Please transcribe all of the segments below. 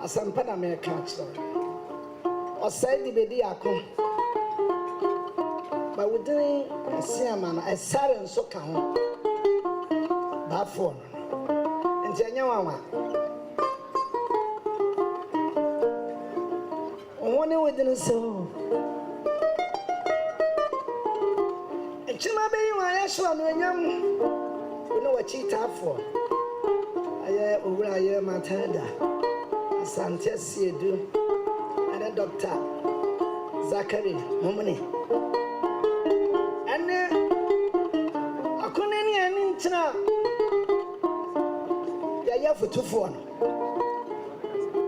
asampa na me catch. O said the bedi akon. But we didn't see a man, a siren so count. That phone. And Janyawa. Only we didn't so. And Chima Bay, I saw no young. We know what cheat up for. I hear my tender. Santes, you do. And a doctor, Zachary, Momony. And I couldn't any internet. They are here for 2 4.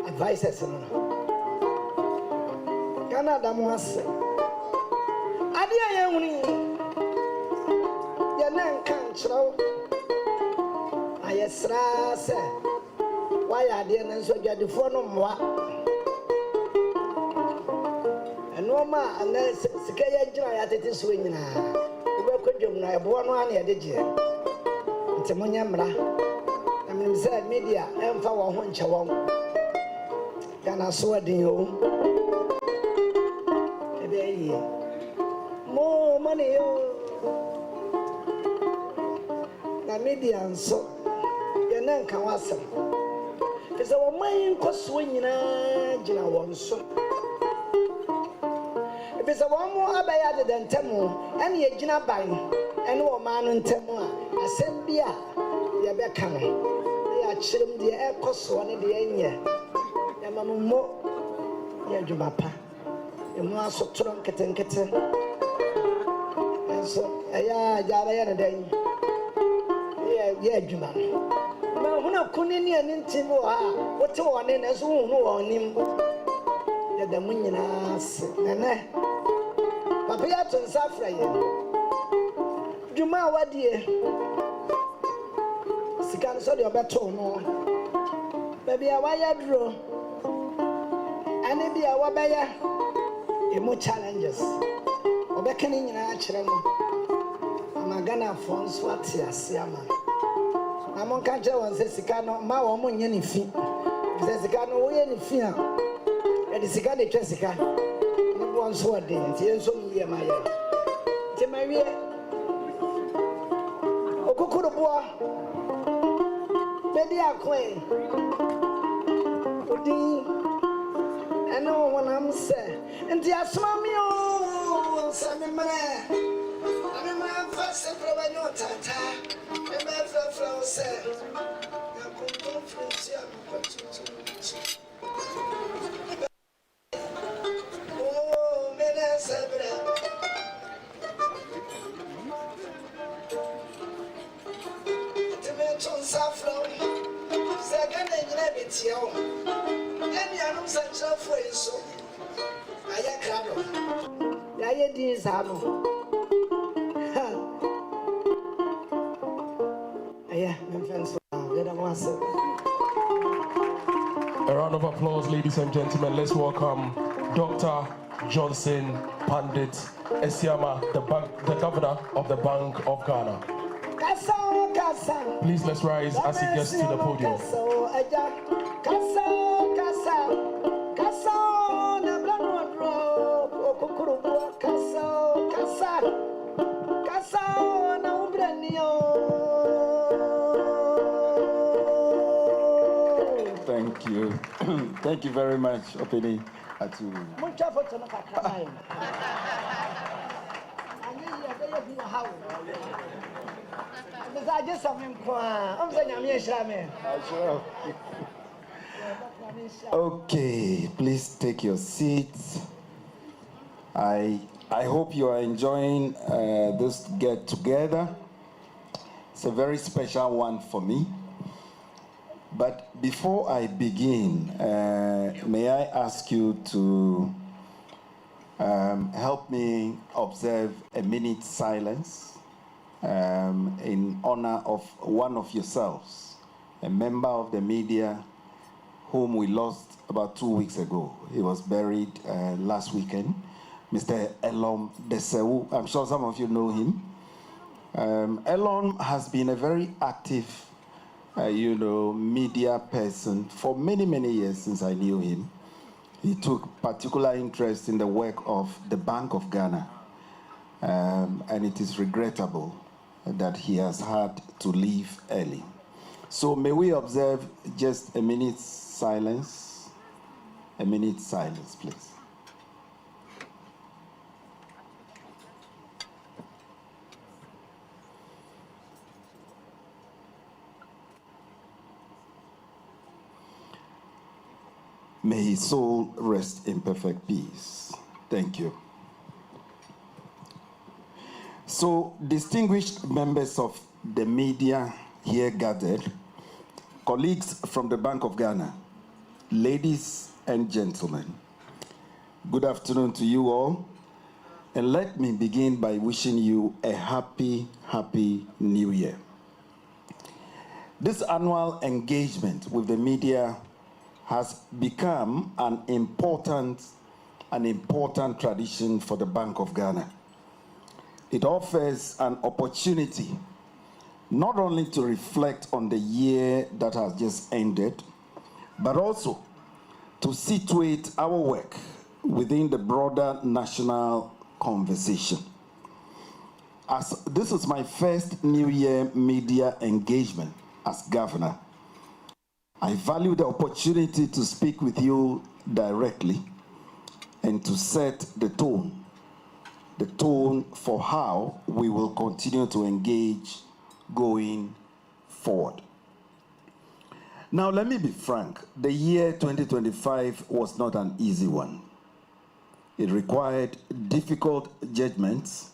Advices. Canada was. I dear only. Your name can't show. I say, why are they not so get the phone on what? And no ma, and then Sikaya at it swinging. We could you know, one year did you? It's a Munyamra. I mean, said media, and for one chawam. Can I swear to you? More money, the media and so. Your name can was some. It's our mind cost swinging, Gina Wonso. If it's a one more abayad than Temu, and ye Gina Bang, and no man in Temu, I send beer, the Abekam. They are chilling the air cost one in the end. Yamamu, Yajumapa, the Maso Trunket and Kitten. And so, Yaya day. Yeah, Juman. Now, when I couldn't hear anything more, what's one in as who know on him? The Muninas, and Papiaton Safra. Juma, what dear? Sican saw your battle more. Baby, a wire draw. And maybe a wabaya. More challenges. Or beckoning in our channel. I'm gonna phone Swat Asiama. I'm on catcher and says, Sicano, my woman, any fee. Says, Sicano, any fear. And the Sicani Jessica. No one saw a day, and so near my ear. Timaria Okukuruboa. Betty Aquay. And no one I'm saying. And the Asmamio, Sammy Man. I'm my first and probably no tata. And my flower said, I'm conference. Oh, Menasabra. Tomato saffron. Second and rabbit, yo. And you are such a way so. I am crabble. I did have. A round of applause, ladies and gentlemen. Let's welcome Dr. Johnson Pandit Asiama, the governor of the Bank of Ghana. Please let's rise as he gets to the podium. Thank you. Thank you very much, Opini Atu. Okay, please take your seats. I hope you are enjoying this get together. It's a very special one for me. But before I begin, may I ask you to help me observe a minute's silence in honor of one of yourselves, a member of the media whom we lost about 2 weeks ago. He was buried last weekend, Mr. Elom Desewu. I'm sure some of you know him. Elon has been a very active media person for many, many years since I knew him. He took particular interest in the work of the Bank of Ghana, and it is regrettable that he has had to leave early. So may we observe just a minute's silence? A minute's silence, please. May his soul rest in perfect peace. Thank you. So, distinguished members of the media here gathered, colleagues from the Bank of Ghana, ladies and gentlemen, good afternoon to you all. And let me begin by wishing you a happy, happy New Year. This annual engagement with the media has become an important tradition for the Bank of Ghana. It offers an opportunity not only to reflect on the year that has just ended, but also to situate our work within the broader national conversation. As this is my first New Year media engagement as governor, I value the opportunity to speak with you directly and to set the tone for how we will continue to engage going forward. Now, let me be frank. The year 2025 was not an easy one. It required difficult judgments.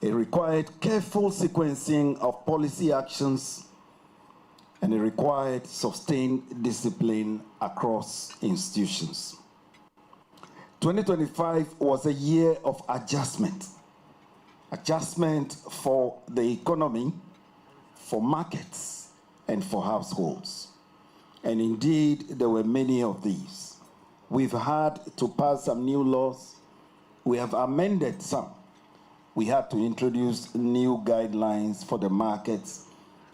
It required careful sequencing of policy actions, and it required sustained discipline across institutions. 2025 was a year of adjustment for the economy, for markets, and for households. And indeed, there were many of these. We've had to pass some new laws. We have amended some. We had to introduce new guidelines for the markets.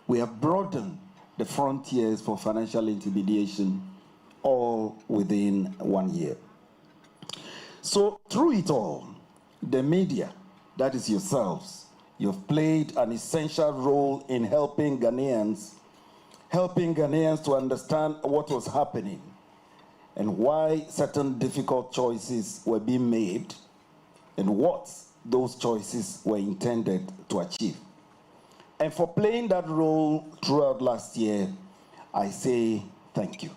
We have broadened the frontiers for financial intermediation, all within 1 year. So through it all, the media, that is yourselves, you've played an essential role in helping Ghanaians to understand what was happening and why certain difficult choices were being made and what those choices were intended to achieve. And for playing that role throughout last year, I say thank you.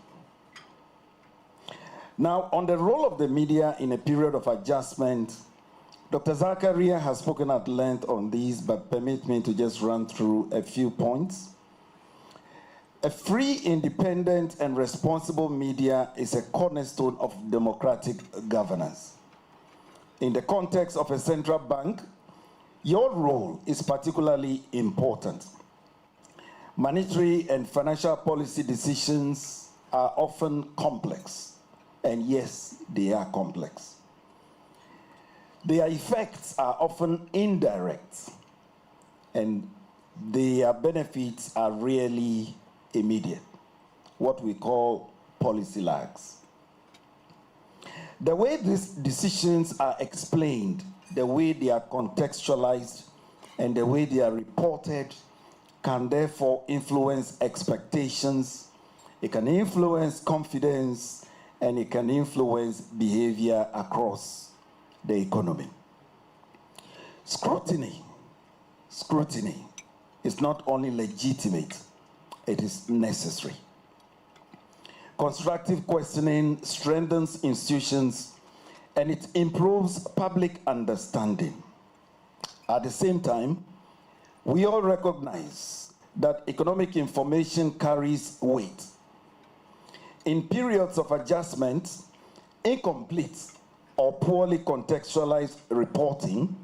Now, on the role of the media in a period of adjustment, Dr. Zakaria has spoken at length on these, but permit me to just run through a few points. A free, independent, and responsible media is a cornerstone of democratic governance. In the context of a central bank, your role is particularly important. Monetary and financial policy decisions are often complex, and yes, they are complex. Their effects are often indirect, and their benefits are rarely immediate, what we call policy lags. The way these decisions are explained, the way they are contextualized, and the way they are reported can therefore influence expectations, it can influence confidence, and it can influence behavior across the economy. Scrutiny is not only legitimate, it is necessary. Constructive questioning strengthens institutions and it improves public understanding. At the same time, we all recognize that economic information carries weight. In periods of adjustment, incomplete or poorly contextualized reporting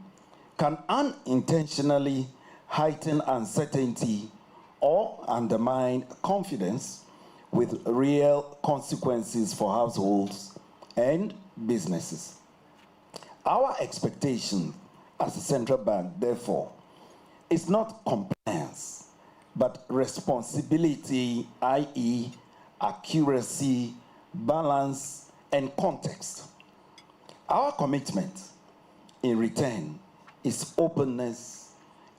can unintentionally heighten uncertainty or undermine confidence, with real consequences for households and businesses. Our expectation as a central bank, therefore, is not compliance, but responsibility, i.e., accuracy, balance, and context. Our commitment in return is openness,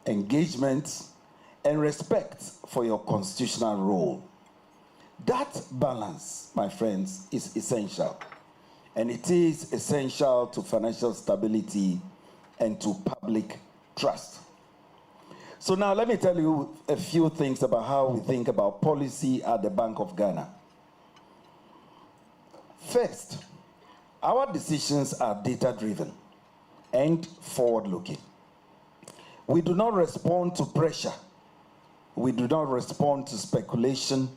engagement, and respect for your constitutional role. That balance, my friends, is essential. And it is essential to financial stability and to public trust. So now let me tell you a few things about how we think about policy at the Bank of Ghana. First, our decisions are data-driven and forward-looking. We do not respond to pressure. We do not respond to speculation,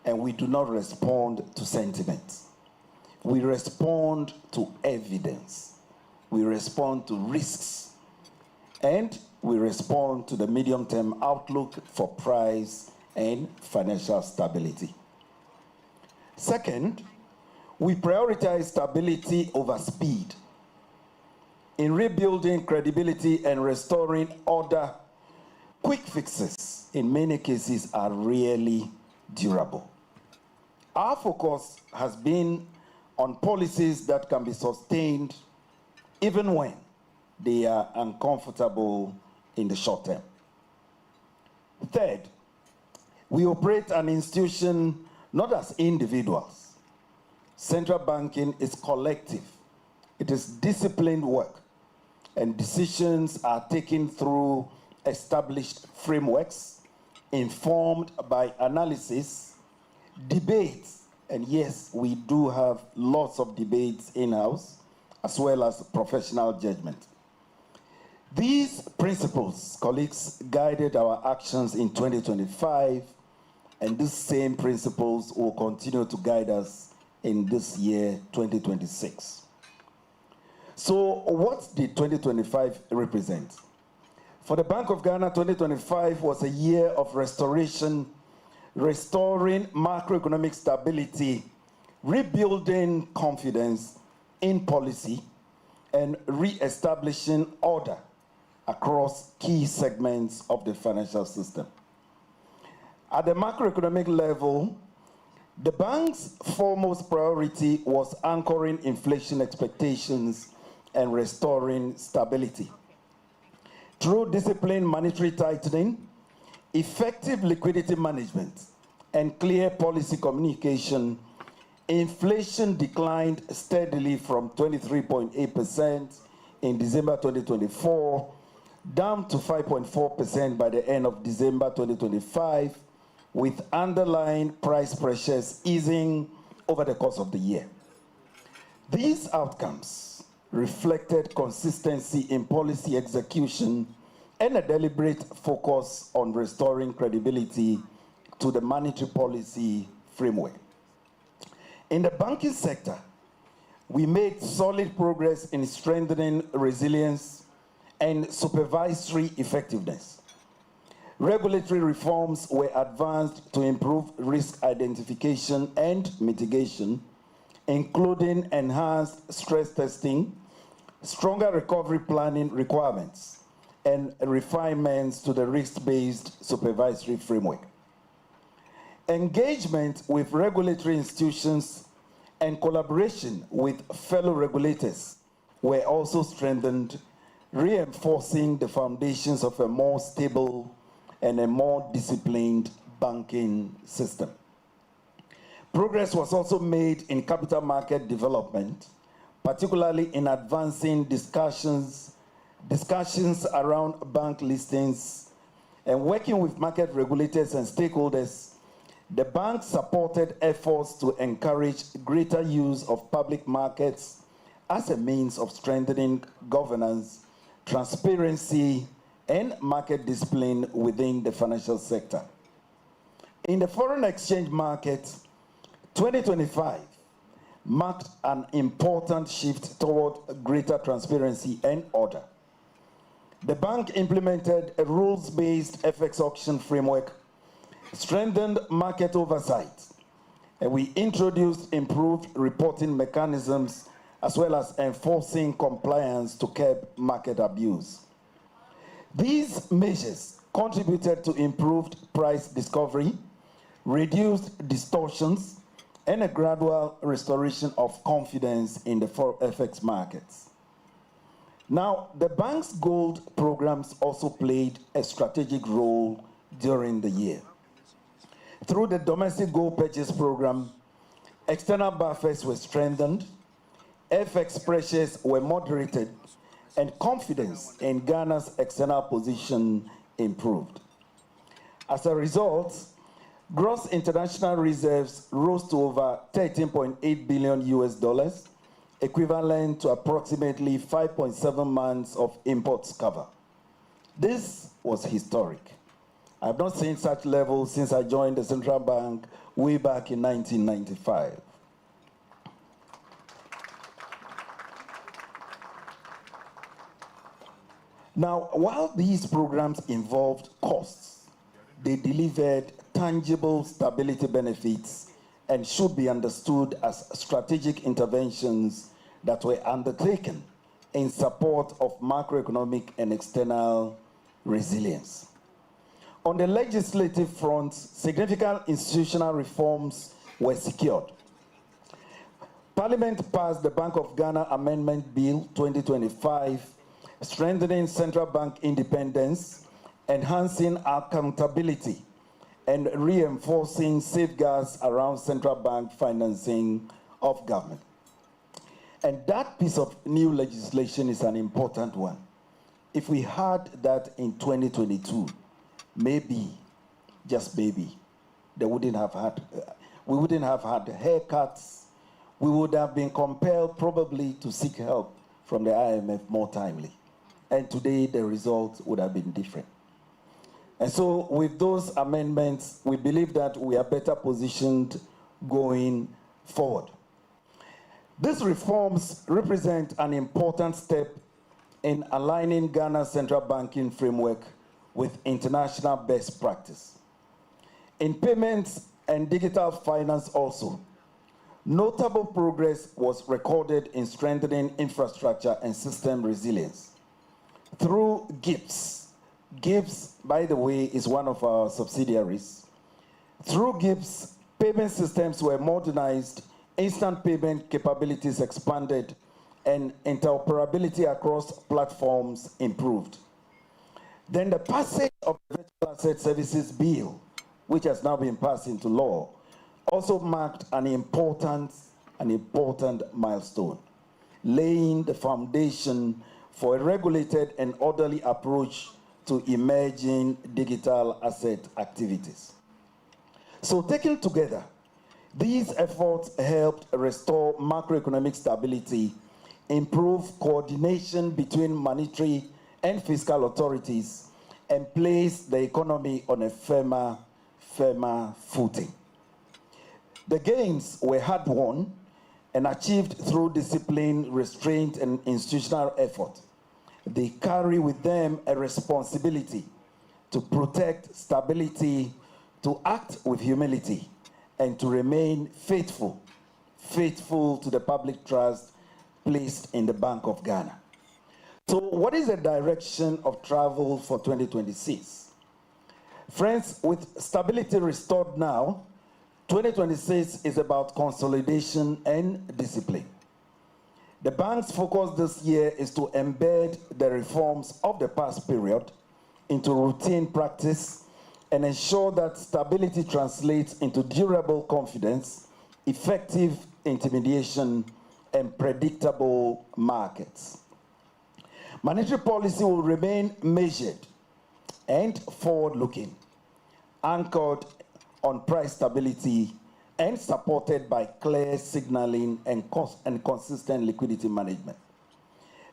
and we do not respond to sentiment. We respond to evidence. We respond to risks, and we respond to the medium-term outlook for price and financial stability. Second, we prioritize stability over speed. In rebuilding credibility and restoring order, quick fixes in many cases are rarely durable. Our focus has been on policies that can be sustained even when they are uncomfortable in the short term. Third, we operate an institution not as individuals. Central banking is collective. It is disciplined work, and decisions are taken through established frameworks, informed by analysis, debates, and yes, we do have lots of debates in-house, as well as professional judgment. These principles, colleagues, guided our actions in 2025, and these same principles will continue to guide us in this year, 2026. So what did 2025 represent? For the Bank of Ghana, 2025 was a year of restoration, restoring macroeconomic stability, rebuilding confidence in policy, and re-establishing order across key segments of the financial system. At the macroeconomic level, the bank's foremost priority was anchoring inflation expectations and restoring stability. Through disciplined monetary tightening, effective liquidity management, and clear policy communication, inflation declined steadily from 23.8% in December 2024 down to 5.4% by the end of December 2025, with underlying price pressures easing over the course of the year. These outcomes reflected consistency in policy execution and a deliberate focus on restoring credibility to the monetary policy framework. In the banking sector, we made solid progress in strengthening resilience and supervisory effectiveness. Regulatory reforms were advanced to improve risk identification and mitigation, including enhanced stress testing, stronger recovery planning requirements, and refinements to the risk-based supervisory framework. Engagement with regulatory institutions and collaboration with fellow regulators were also strengthened, reinforcing the foundations of a more stable and a more disciplined banking system. Progress was also made in capital market development, particularly in advancing discussions around bank listings and working with market regulators and stakeholders. The bank supported efforts to encourage greater use of public markets as a means of strengthening governance, transparency, and market discipline within the financial sector. In the foreign exchange market, 2025 marked an important shift toward greater transparency and order. The bank implemented a rules-based FX auction framework, strengthened market oversight, and we introduced improved reporting mechanisms as well as enforcing compliance to curb market abuse. These measures contributed to improved price discovery, reduced distortions, and a gradual restoration of confidence in the FX markets. Now, the bank's gold programs also played a strategic role during the year. Through the domestic gold purchase program, external buffers were strengthened, FX pressures were moderated, and confidence in Ghana's external position improved. As a result, gross international reserves rose to over $13.8 billion, equivalent to approximately 5.7 months of imports cover. This was historic. I've not seen such levels since I joined the central bank way back in 1995. Now, while these programs involved costs, they delivered tangible stability benefits and should be understood as strategic interventions that were undertaken in support of macroeconomic and external resilience. On the legislative front, significant institutional reforms were secured. Parliament passed the Bank of Ghana Amendment Bill 2025, strengthening central bank independence, enhancing accountability, and reinforcing safeguards around central bank financing of government. And that piece of new legislation is an important one. If we had that in 2022, maybe, just maybe, we wouldn't have had haircuts. We would have been compelled probably to seek help from the IMF more timely. And today the results would have been different. And so with those amendments, we believe that we are better positioned going forward. These reforms represent an important step in aligning Ghana's central banking framework with international best practice. In payments and digital finance also, notable progress was recorded in strengthening infrastructure and system resilience. Through GIPS, GIPS, by the way, is one of our subsidiaries. Through GIPS, payment systems were modernized, instant payment capabilities expanded, and interoperability across platforms improved. Then the passage of the Virtual Asset Services Bill, which has now been passed into law, also marked an important milestone, laying the foundation for a regulated and orderly approach to emerging digital asset activities. So taken together, these efforts helped restore macroeconomic stability, improve coordination between monetary and fiscal authorities, and place the economy on a firmer footing. The gains were hard-won and achieved through discipline, restraint, and institutional effort. They carry with them a responsibility to protect stability, to act with humility, and to remain faithful to the public trust placed in the Bank of Ghana. So what is the direction of travel for 2026? Friends, with stability restored now, 2026 is about consolidation and discipline. The bank's focus this year is to embed the reforms of the past period into routine practice and ensure that stability translates into durable confidence, effective intermediation, and predictable markets. Monetary policy will remain measured and forward-looking, anchored on price stability and supported by clear signaling and consistent liquidity management.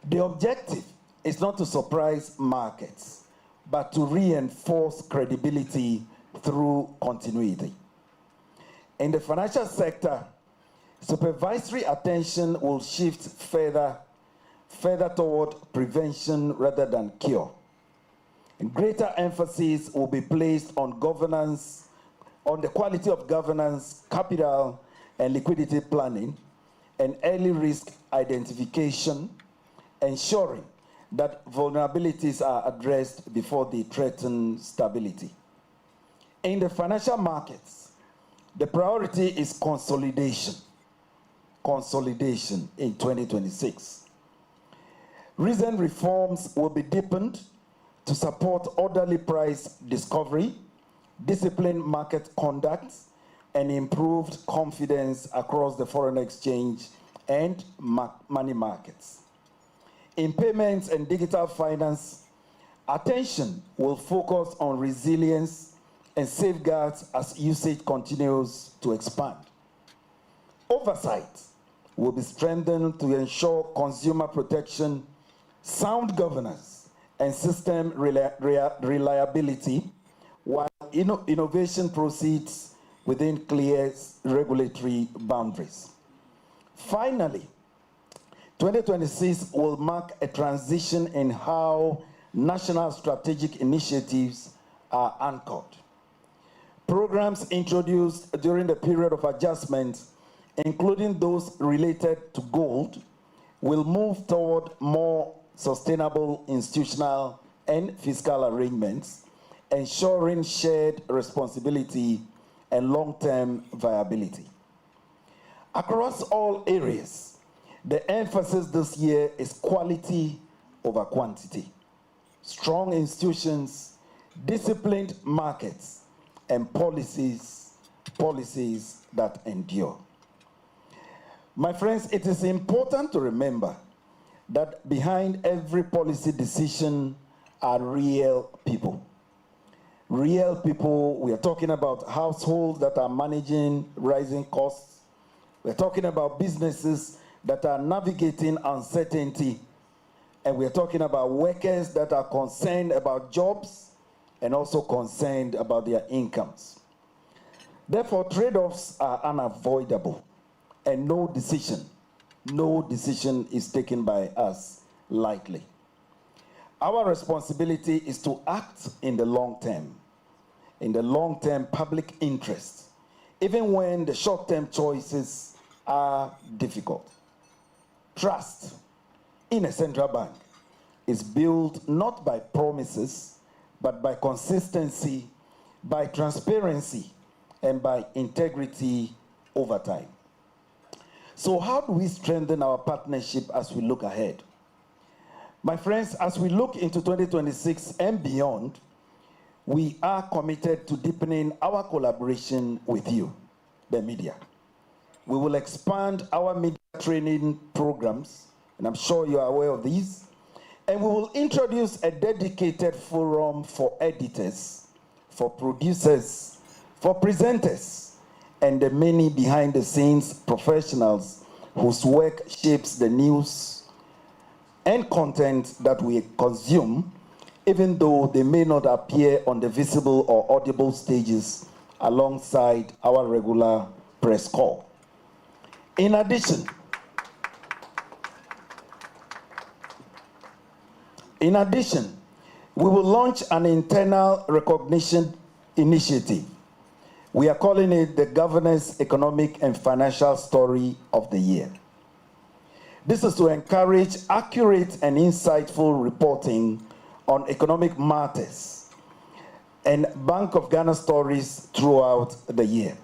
The objective is not to surprise markets, but to reinforce credibility through continuity. In the financial sector, supervisory attention will shift further toward prevention rather than cure. And greater emphasis will be placed on governance, on the quality of governance, capital and liquidity planning, and early risk identification, ensuring that vulnerabilities are addressed before they threaten stability. In the financial markets, the priority is consolidation. Consolidation in 2026. Recent reforms will be deepened to support orderly price discovery, disciplined market conduct, and improved confidence across the foreign exchange and money markets. In payments and digital finance, attention will focus on resilience and safeguards as usage continues to expand. Oversight will be strengthened to ensure consumer protection, sound governance, and system reliability, while innovation proceeds within clear regulatory boundaries. Finally, 2026 will mark a transition in how national strategic initiatives are anchored. Programs introduced during the period of adjustment, including those related to gold, will move toward more sustainable institutional and fiscal arrangements, ensuring shared responsibility and long-term viability. Across all areas, the emphasis this year is quality over quantity. Strong institutions, disciplined markets, and policies that endure. My friends, it is important to remember that behind every policy decision are real people. Real people, we are talking about households that are managing rising costs. We're talking about businesses that are navigating uncertainty. And we're talking about workers that are concerned about jobs and also concerned about their incomes. Therefore, trade-offs are unavoidable, and no decision is taken by us lightly. Our responsibility is to act in the long term public interest, even when the short-term choices are difficult. Trust in a central bank is built not by promises, but by consistency, by transparency, and by integrity over time. So how do we strengthen our partnership as we look ahead? My friends, as we look into 2026 and beyond, we are committed to deepening our collaboration with you, the media. We will expand our media training programs, and I'm sure you are aware of these, and we will introduce a dedicated forum for editors, for producers, for presenters, and the many behind-the-scenes professionals whose work shapes the news and content that we consume, even though they may not appear on the visible or audible stages alongside our regular press call. In addition, we will launch an internal recognition initiative. We are calling it the Governance Economic and Financial Story of the Year. This is to encourage accurate and insightful reporting on economic matters and Bank of Ghana stories throughout the year.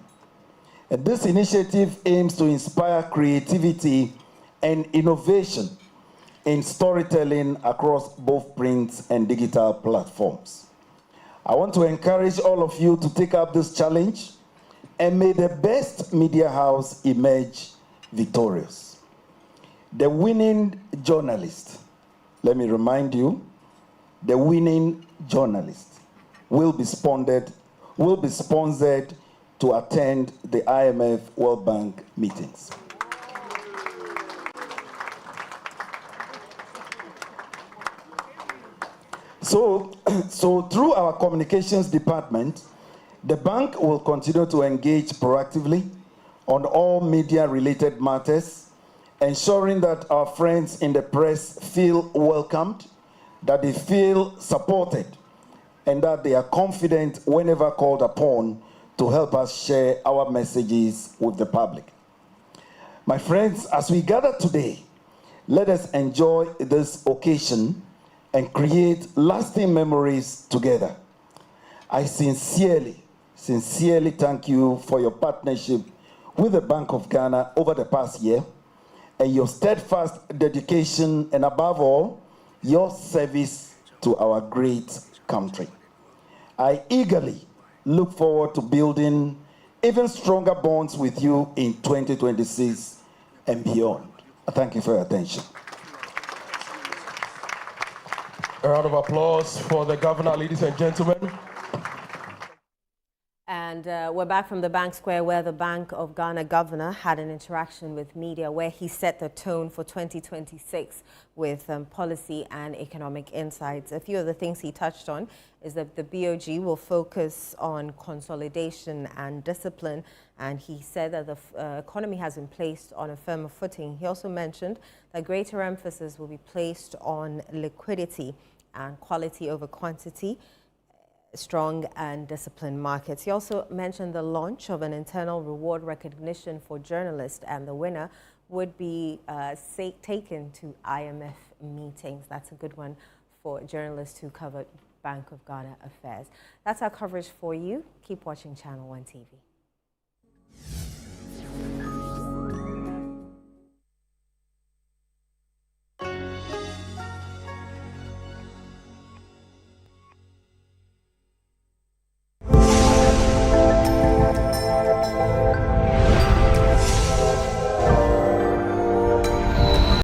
And this initiative aims to inspire creativity and innovation in storytelling across both print and digital platforms. I want to encourage all of you to take up this challenge, and may the best media house emerge victorious. The winning journalist, let me remind you, the winning journalist will be sponsored to attend the IMF World Bank meetings. So through our communications department, the bank will continue to engage proactively on all media-related matters, ensuring that our friends in the press feel welcomed, that they feel supported, and that they are confident whenever called upon to help us share our messages with the public. My friends, as we gather today, let us enjoy this occasion and create lasting memories together. I sincerely thank you for your partnership with the Bank of Ghana over the past year and your steadfast dedication and, above all, your service to our great country. I eagerly look forward to building even stronger bonds with you in 2026 and beyond. Thank you for your attention. A round of applause for the governor, ladies and gentlemen. And we're back from the Bank Square, where the Bank of Ghana governor had an interaction with media where he set the tone for 2026 with policy and economic insights. A few of the things he touched on is that the BOG will focus on consolidation and discipline, and he said that the economy has been placed on a firmer footing. He also mentioned that greater emphasis will be placed on liquidity and quality over quantity, strong and disciplined markets. He also mentioned the launch of an internal reward recognition for journalists, and the winner would be taken to IMF meetings. That's a good one for journalists who cover Bank of Ghana affairs. That's our coverage for you. Keep watching Channel 1 TV.